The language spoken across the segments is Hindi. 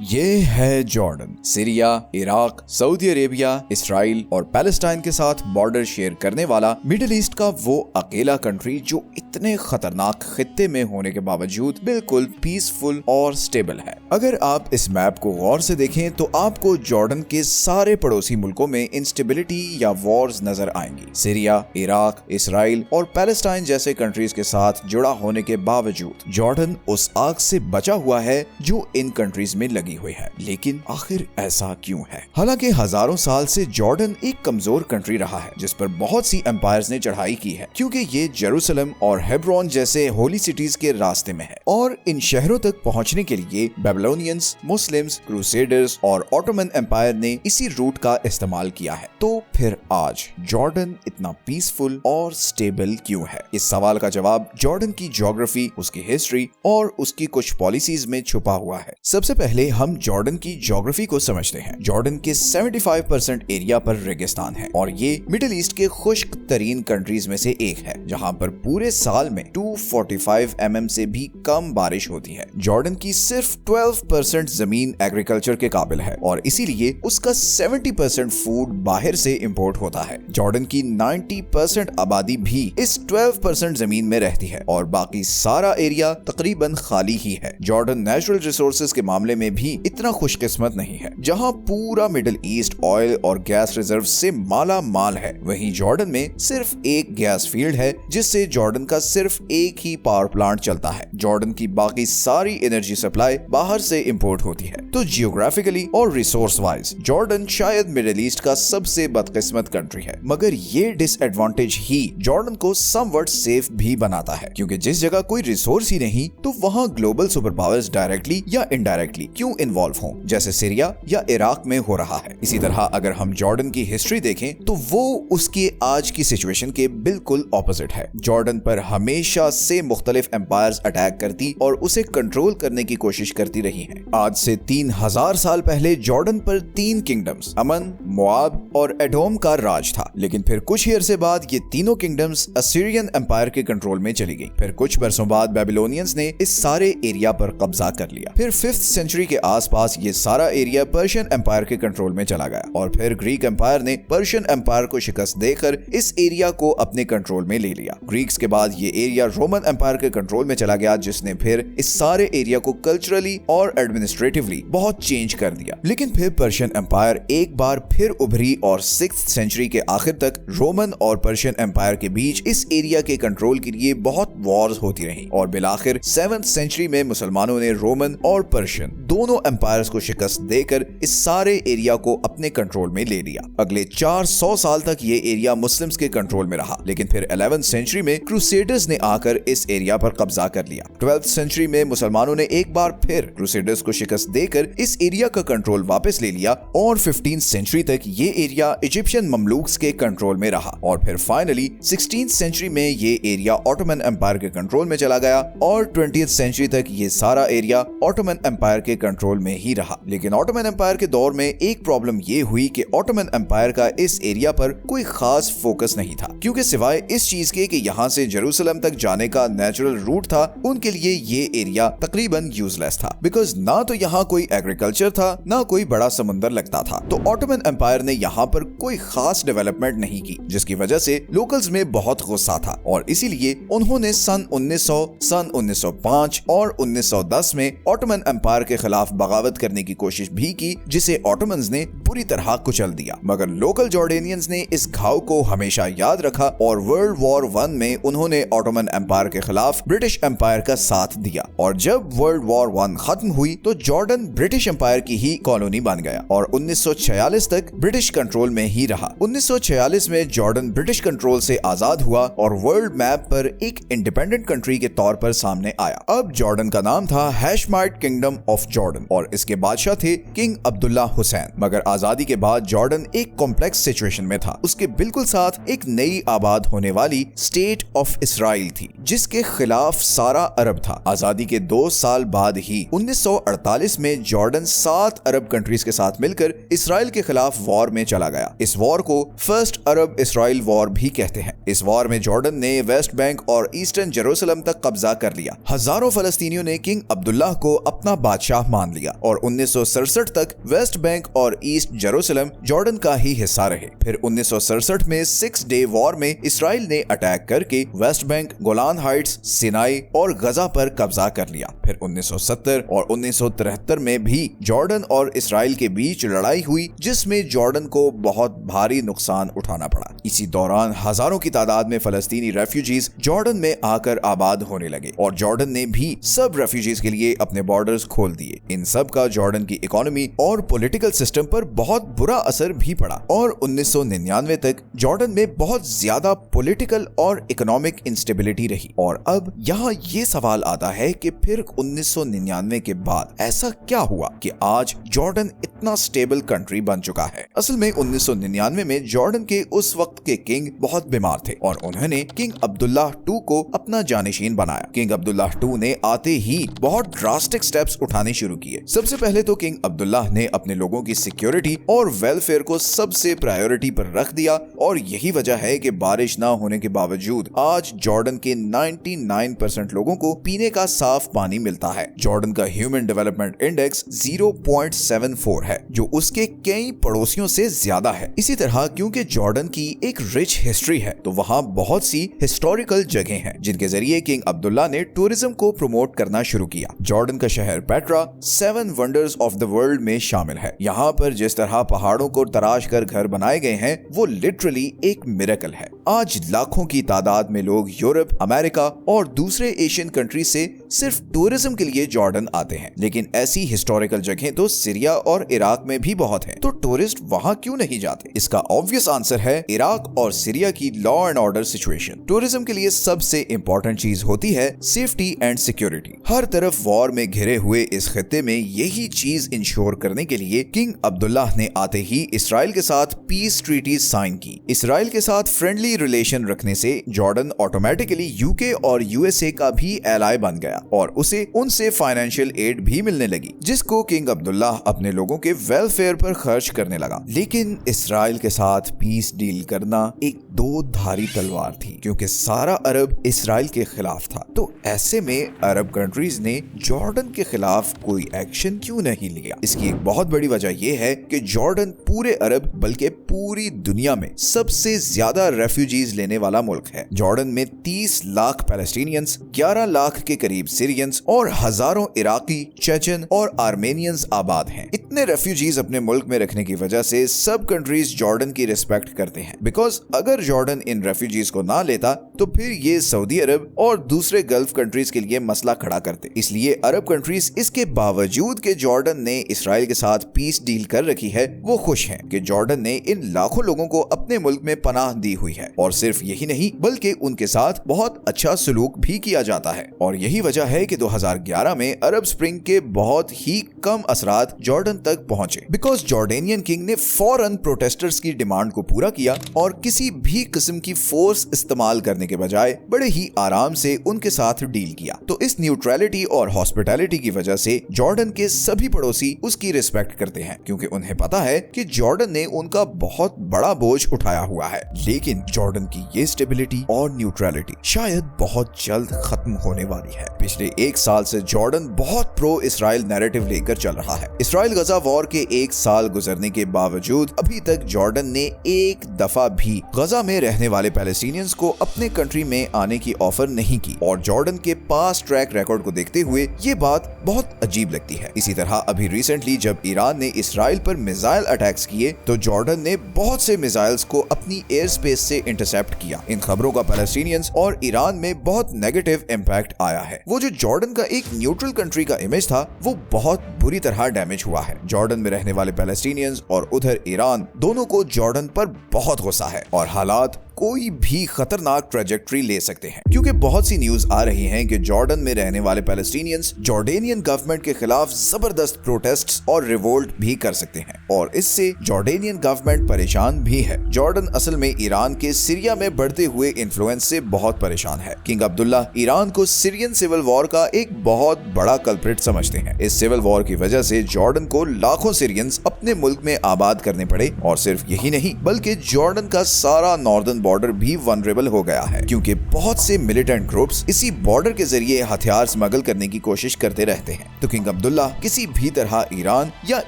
ये है Jordan. Syria, Iraq, Saudi Arabia, Israel और पैलेस्टाइन के साथ बॉर्डर शेयर करने वाला मिडिल ईस्ट का वो अकेला कंट्री जो इतने खतरनाक खित्ते में होने के बावजूद बिल्कुल पीसफुल और स्टेबल है। अगर आप इस मैप को गौर से देखें तो आपको जॉर्डन के सारे पड़ोसी मुल्कों में इंस्टेबिलिटी या वॉर्स नजर आएंगी। सीरिया, इराक, इसराइल और पैलेस्टाइन जैसे कंट्रीज के साथ जुड़ा होने के बावजूद जॉर्डन उस आग से बचा हुआ है जो इन कंट्रीज में लगी हुई है। लेकिन आखिर ऐसा क्यों है? हालांकि हजारों साल से जॉर्डन एक कमजोर कंट्री रहा है जिस पर बहुत सी एम्पायर्स ने चढ़ाई की है, क्योंकि ये जेरूसलम और हेब्रोन जैसे होली सिटीज के रास्ते में है और इन शहरों तक पहुंचने के लिए बेबीलोनियंस, मुस्लिम्स, क्रूसेडर्स और ऑटोमन एम्पायर ने इसी रूट का इस्तेमाल किया है। तो फिर आज जॉर्डन इतना पीसफुल और स्टेबल क्यों है? इस सवाल का जवाब जॉर्डन की ज्योग्राफी, उसकी हिस्ट्री और उसकी कुछ पॉलिसीज में छुपा हुआ है। सबसे पहले हम जॉर्डन की ज्योग्राफी को समझते हैं। जॉर्डन के 75% एरिया पर रेगिस्तान है और ये मिडिल ईस्ट के खुश्क तरीन कंट्रीज में से एक है, जहां पर पूरे साल में 245 mm से भी कम बारिश होती है। जॉर्डन की सिर्फ 12% जमीन एग्रीकल्चर के काबिल है और इसीलिए उसका 70% फूड बाहर से इंपोर्ट होता है। जॉर्डन की 90% आबादी भी इस 12% जमीन में रहती है और बाकी सारा एरिया तकरीबन खाली ही है। जॉर्डन नेचुरल रिसोर्सेज के मामले में भी इतना खुशकिस्मत नहीं है। जहां पूरा मिडिल ईस्ट ऑयल और गैस रिजर्व से माला माल है, वहीं जॉर्डन में सिर्फ एक गैस फील्ड है जिससे जॉर्डन का सिर्फ एक ही पावर प्लांट चलता है। जॉर्डन की बाकी सारी एनर्जी सप्लाई बाहर से इंपोर्ट होती है। तो जियोग्राफिकली और रिसोर्स वाइज जॉर्डन शायद मिडिल ईस्ट का सबसे बदकिस्मत कंट्री है, मगर ये डिसएडवांटेज ही जॉर्डन को समवट सेफ भी बनाता है, क्योंकि जिस जगह कोई रिसोर्स ही नहीं तो वहां ग्लोबल सुपर पावर्स डायरेक्टली या इनडायरेक्टली क्यों इन्वॉल्व हों, जैसे सीरिया या इराक में हो रहा है। इसी तरह अगर हम जॉर्डन की हिस्ट्री देखें तो वो उसके आज की सिचुएशन के बिल्कुल ऑपोजिट है। जॉर्डन पर हमेशा से मुख्तलिफ एम्पायर्स अटैक करती और उसे कंट्रोल करने की कोशिश करती रही हैं। आज से 3000 साल पहले जॉर्डन पर 3 किंगडम्स अमन, मोआब और एडोम का राज था, लेकिन फिर कुछ ही अरसे बाद ये तीनों किंगडम्स असीरियन एम्पायर के कंट्रोल में चली गई। फिर कुछ बरसों बाद बेबीलोनियंस ने इस सारे एरिया पर कब्जा कर लिया। फिर 5th सेंचुरी के आसपास ये सारा एरिया पर्शियन एम्पायर के कंट्रोल में चला गया और फिर ग्रीक एम्पायर ने पर्शियन एम्पायर को शिकस्त देकर इस एरिया को अपने कंट्रोल में ले लिया। ग्रीक्स के बाद ये एरिया रोमन एम्पायर के कंट्रोल में चला गया, जिसने फिर इस सारे एरिया को कल्चरली और एडमिनिस्ट्रेटिवली बहुत चेंज कर दिया। लेकिन फिर पर्शियन एम्पायर एक बार फिर उभरी और 6th सेंचुरी के आखिर तक रोमन और पर्शियन एम्पायर के बीच इस एरिया के कंट्रोल के लिए बहुत वॉर्स होती रही और बिलाखिर 7th सेंचुरी में मुसलमानों ने रोमन और पर्शियन दोनों एम्पायर्स को शिकस्त देकर इस सारे एरिया को अपने कंट्रोल में ले लिया। अगले 400 साल तक ये एरिया मुस्लिम्स के कंट्रोल में रहा, लेकिन फिर 11th सेंचुरी में क्रूसेडर्स ने आकर इस एरिया पर कब्जा कर लिया। 12th सेंचुरी में मुसलमानों ने एक बार फिर क्रूसेडर्स को शिकस्त देकर इस एरिया का कंट्रोल वापस ले लिया और 15th सेंचुरी तक ये एरिया इजिप्शियन ममलूक्स के कंट्रोल में रहा और फिर फाइनली 16th सेंचुरी में ये एरिया ऑटोमन एम्पायर के कंट्रोल में चला गया और 20th सेंचुरी तक ये सारा एरिया ऑटोमन एम्पायर के कंट्रोल में ही रहा। लेकिन ऑटोमन एम्पायर के दौर में एक प्रॉब्लम ये हुई कि ऑटोमन एम्पायर का इस एरिया पर कोई खास फोकस नहीं था, क्योंकि सिवाय इस चीज के कि यहाँ से जेरूसलम तक जाने का नेचुरल रूट था, उनके लिए ये एरिया तकरीबन यूजलेस था, बिकॉज ना तो यहाँ कोई एग्रीकल्चर था ना कोई बड़ा समुंदर लगता था। तो ऑटोमन एम्पायर ने यहाँ पर कोई खास डेवलपमेंट नहीं की, जिसकी वजह से लोकल्स में बहुत गुस्सा था और इसीलिए उन्होंने सन 1900, सन 1905 और 1910 में ऑटोमन एम्पायर के खिलाफ बगावत करने की कोशिश भी की, जिसे ऑटोमन्स ने बुरी तरह कुचल दिया। मगर लोकल जॉर्डेनियंस ने इस घाव को हमेशा याद रखा और वर्ल्ड वॉर 1 में उन्होंने ऑटोमन एम्पायर के खिलाफ ब्रिटिश एम्पायर का साथ दिया और जब वर्ल्ड वॉर 1 खत्म हुई तो जॉर्डन ब्रिटिश एम्पायर की ही कॉलोनी बन गया और 1946 तक ब्रिटिश कंट्रोल में ही रहा। 1946 में जॉर्डन ब्रिटिश कंट्रोल से आजाद हुआ और वर्ल्ड मैप पर एक इंडिपेंडेंट कंट्री के तौर पर सामने आया। अब जॉर्डन का नाम था हैशमाइट किंगडम ऑफ जॉर्डन और इसके बादशाह थे किंग अब्दुल्ला हुसैन। मगर आजादी के बाद जॉर्डन एक कॉम्प्लेक्स सिचुएशन में था। उसके बिल्कुल साथ एक नई आबाद होने वाली स्टेट ऑफ इसराइल थी, जिसके खिलाफ सारा अरब था। आजादी के 2 साल बाद ही 1948 में जॉर्डन 7 अरब कंट्रीज के साथ मिलकर इसराइल के खिलाफ वॉर में चला गया। इस वॉर को फर्स्ट अरब इसराइल वॉर भी कहते हैं। इस वॉर में जॉर्डन ने वेस्ट बैंक और ईस्टर्न जेरूसलम तक कब्जा कर लिया। हजारों फलस्तीनियों ने किंग अब्दुल्लाह को अपना बादशाह मान लिया और 1967 तक वेस्ट बैंक और ईस्ट जेरूसलम जॉर्डन का ही हिस्सा रहे। फिर 1967 में 6 डे वॉर में इसराइल ने अटैक करके West Bank, Golan Heights, Sinai और गजा पर कब्जा कर लिया। फिर 1970 और 1973 में भी जॉर्डन और इसराइल के बीच लड़ाई हुई, जिसमें जॉर्डन को बहुत भारी नुकसान उठाना पड़ा। इसी दौरान हजारों की तादाद में फलस्तीनी रेफ्यूजीज जॉर्डन में आकर आबाद होने लगे और जॉर्डन ने भी सब रेफ्यूजीज के लिए अपने बॉर्डर्स खोल दिए। इन सब का जॉर्डन की इकोनॉमी और पॉलिटिकल सिस्टम पर बहुत बुरा असर भी पड़ा और 1999 तक जॉर्डन में बहुत ज्यादा पॉलिटिकल और इकोनॉमिक इंस्टेबिलिटी रही। और अब यहाँ ये सवाल आता है कि फिर 1999 के बाद ऐसा क्या हुआ कि आज जॉर्डन इतना स्टेबल कंट्री बन चुका है। असल में 1999 में जॉर्डन के उस वक्त के किंग बहुत बीमार थे और उन्होंने किंग अब्दुल्लाह II को अपना जानिशीन बनाया। किंग अब्दुल्लाह II ने आते ही बहुत ड्रास्टिक स्टेप्स उठाने शुरू किए। सबसे पहले तो किंग अब्दुल्लाह ने अपने लोगों की सिक्योरिटी और वेलफेयर को सबसे प्रायोरिटी पर रख दिया और यही वजह है कि बारिश ना होने के बावजूद आज जॉर्डन के 99% लोगों को पीने का साफ पानी मिलता है। जॉर्डन का ह्यूमन डेवलपमेंट इंडेक्स 0.74 है, जो उसके कई पड़ोसियों से ज्यादा है। इसी तरह क्योंकि जॉर्डन की एक रिच हिस्ट्री है, तो वहाँ बहुत सी हिस्टोरिकल जगह हैं, जिनके जरिए किंग अब्दुल्लाह ने टूरिज्म को प्रमोट करना शुरू किया। जॉर्डन का शहर Petra 7 wonders of the world में शामिल है। यहाँ पर जिस तरह पहाड़ों को तराश कर घर बनाए गए हैं, वो लिटरली एक मिरेकल है। आज लाखों की तादाद में लोग यूरोप, अमेरिका और दूसरे एशियन कंट्री से सिर्फ टूरिज्म के लिए जॉर्डन आते हैं, लेकिन ऐसी हिस्टोरिकल जगहें तो सीरिया और इराक में भी बहुत हैं, तो टूरिस्ट वहां क्यों नहीं जाते? इसका ऑब्वियस आंसर है इराक और सीरिया की law and order situation. Tourism के लिए सबसे इंपॉर्टेंट चीज होती है सेफ्टी एंड सिक्योरिटी। हर तरफ वॉर में घिरे हुए इस खित्ते में यही चीज इंश्योर करने के लिए किंग अब्दुल्लाह ने आते ही इसराइल के साथ पीस ट्रीटी साइन की। इसराइल के साथ फ्रेंडली रिलेशन रखने से जॉर्डन ऑटोमेटिकली यूके और यूएसए का भी एलाय बन गया और उसे उनसे फाइनेंशियल एड भी मिलने लगी, जिसको किंग अब्दुल्लाह अपने लोगों के वेलफेयर पर खर्च करने लगा। लेकिन इसराइल के साथ पीस डील करना एक दो धारी तलवार थी, क्योंकि सारा अरब इसराइल के खिलाफ था। तो ऐसे में अरब कंट्रीज ने जॉर्डन के खिलाफ कोई एक्शन क्यों नहीं लिया? इसकी एक बहुत बड़ी वजह यह है कि जॉर्डन पूरे अरब बल्कि पूरी दुनिया में सबसे ज्यादा रेफ्यूजीज लेने वाला मुल्क है। जॉर्डन में 30 लाख पैलेस्टीनियंस, 11 लाख के करीब सीरियंस और हजारों इराकी, चेचन और आर्मेनियंस आबाद हैं। इतने रेफ्यूजीज अपने मुल्क में रखने की वजह से सब कंट्रीज जॉर्डन की रिस्पेक्ट करते हैं, बिकॉज अगर जॉर्डन इन रेफ्यूजीज को ना लेता तो फिर ये सऊदी अरब और दूसरे गल्फ कंट्रीज के लिए मसला खड़ा करते। इसलिए अरब कंट्रीज इसके बावजूद कि जॉर्डन ने इसराइल के साथ पीस डील कर रखी है, वो खुश हैं कि जॉर्डन ने इन लाखों लोगों को अपने मुल्क में पनाह दी हुई है। और सिर्फ यही नहीं बल्कि उनके साथ बहुत अच्छा सलूक भी किया जाता है। और यही वजह है कि 2011 में अरब स्प्रिंग के बहुत ही कम असरात जॉर्डन तक पहुंचे, बिकॉज जॉर्डेनियन किंग ने फौरन प्रोटेस्टर्स की डिमांड को पूरा किया और किसी भी किस्म की फोर्स इस्तेमाल करने के बजाय बड़े ही आराम से उनके साथ डील किया। तो इस न्यूट्रलिटी और हॉस्पिटैलिटी की वजह से जॉर्डन के सभी पड़ोसी उसकी रिस्पेक्ट करते हैं, क्योंकि उन्हें पता है कि जॉर्डन ने उनका बहुत बड़ा बोझ उठाया हुआ है। लेकिन जॉर्डन की ये स्टेबिलिटी और न्यूट्रलिटी शायद बहुत जल्द खत्म होने वाली है। पिछले 1 साल से जॉर्डन बहुत प्रो इसराइल नैरेटिव लेकर चल रहा है। इसराइल गजा वॉर के 1 साल गुजरने के बावजूद अभी तक जॉर्डन ने एक दफा भी गजा में रहने वाले पैलेस्टीनियंस को अपने कंट्री में आने की ऑफर नहीं की। और जॉर्डन के पास ट्रैक रिकॉर्ड को देखते हुए ये बात बहुत अजीब लगती है। इसी तरह अभी रिसेंटली जब ईरान ने इसराइल पर मिसाइल अटैक्स किए, तो जॉर्डन ने बहुत से मिसाइल्स को अपनी एयर स्पेस से इंटरसेप्ट किया। इन खबरों का पैलेस्टीनियंस और ईरान में बहुत नेगेटिव इम्पैक्ट आया है। वो जो जॉर्डन का एक न्यूट्रल कंट्री का इमेज था, वो बहुत बुरी तरह डैमेज हुआ है। जॉर्डन में रहने वाले पैलेस्टीनियंस और उधर ईरान, दोनों को जॉर्डन पर बहुत गुस्सा है और हालात कोई भी खतरनाक ट्रेजेक्ट्री ले सकते हैं, क्योंकि बहुत सी न्यूज आ रही हैं कि जॉर्डन में रहने वाले पैलेस्टीनियंस जॉर्डेनियन गवर्नमेंट के खिलाफ जबरदस्त प्रोटेस्ट्स और रिवोल्ट भी कर सकते हैं, और इससे जॉर्डेनियन गवर्नमेंट परेशान भी है। जॉर्डन असल में ईरान के सीरिया में बढ़ते हुए इन्फ्लुएंस से बहुत परेशान है। किंग अब्दुल्ला ईरान को सीरियन सिविल वॉर का एक बहुत बड़ा कल्प्रिट समझते हैं। इस सिविल वॉर की वजह से जॉर्डन को लाखों सीरियंस अपने मुल्क में आबाद करने पड़े, और सिर्फ यही नहीं बल्कि जॉर्डन का सारा नॉर्दर्न बॉर्डर भी वनरेबल हो गया है, क्योंकि बहुत से मिलिटेंट ग्रुप्स इसी बॉर्डर के जरिए हथियार स्मगल करने की कोशिश करते रहते हैं। तो किंग अब्दुल्ला किसी भी तरह ईरान या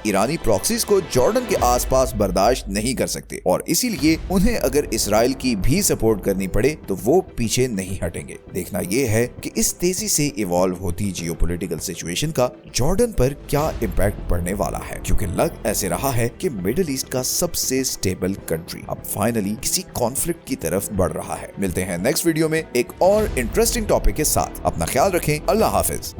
ईरानी प्रॉक्सीज को जॉर्डन के आसपास बर्दाश्त नहीं कर सकते, और इसीलिए उन्हें अगर इसराइल की भी सपोर्ट करनी पड़े तो वो पीछे नहीं हटेंगे। देखना ये है कि इस तेजी से इवॉल्व होती जियोपॉलिटिकल सिचुएशन का जॉर्डन पर क्या इम्पैक्ट पड़ने वाला है, क्योंकि लग ऐसे रहा है कि मिडिल ईस्ट का सबसे स्टेबल कंट्री अब फाइनली किसी कॉन्फ्लिक्ट की तरफ बढ़ रहा है। मिलते हैं नेक्स्ट वीडियो में एक और इंटरेस्टिंग टॉपिक के साथ। अपना ख्याल रखें। अल्लाह हाफिज।